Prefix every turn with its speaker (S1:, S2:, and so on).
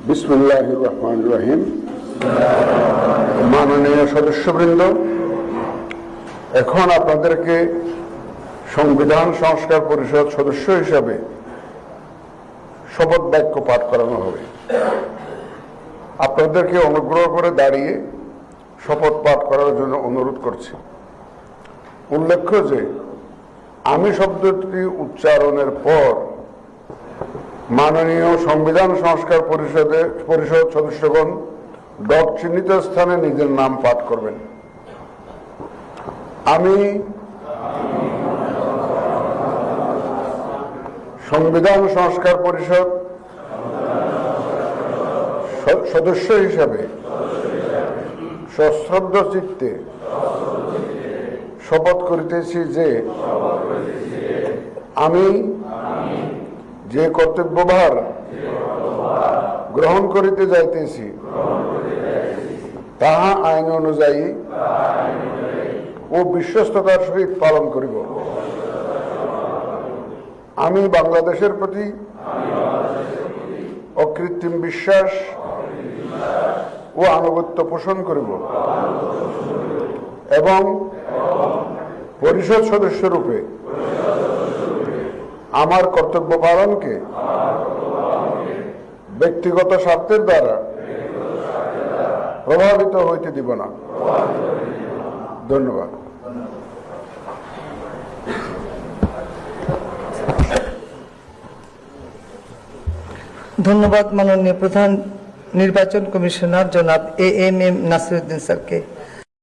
S1: বিসমিল্লাহির রহমানির রহিম। মাননীয় সদস্যবৃন্দ, এখন আপনাদেরকে সংবিধান সংস্কার পরিষদ সদস্য হিসাবে শপথ বাক্য পাঠ করানো হবে। আপনাদেরকে অনুগ্রহ করে দাঁড়িয়ে শপথ পাঠ করার জন্য অনুরোধ করছি। উল্লেখ্য যে আমি শব্দটি উচ্চারণের পর মাননীয় সংবিধান সংস্কার পরিষদ সদস্যগণ ডট চিহ্নিত স্থানে নিজের নাম পাঠ করবেন। আমি সংবিধান সংস্কার পরিষদ সদস্য হিসাবে সশ্রদ্ধ চিত্তে শপথ করিতেছি যে আমি যে কর্তব্যভার গ্রহণ করিতে যাইতেছি তাহা আইন অনুযায়ী ও বিশ্বস্ততার সহিত পালন করিব। আমি বাংলাদেশের প্রতি অকৃত্রিম বিশ্বাস ও আনুগত্য পোষণ করিব এবং পরিষদ সদস্যরূপে আমার কর্তব্য পালনকে ব্যক্তিগত স্বার্থের দ্বারা প্রভাবিত হইতে দিব না। ধন্যবাদ।
S2: ধন্যবাদ মাননীয় প্রধান নির্বাচন কমিশনার জনাব AM নাসিরউদ্দিন স্যারকে।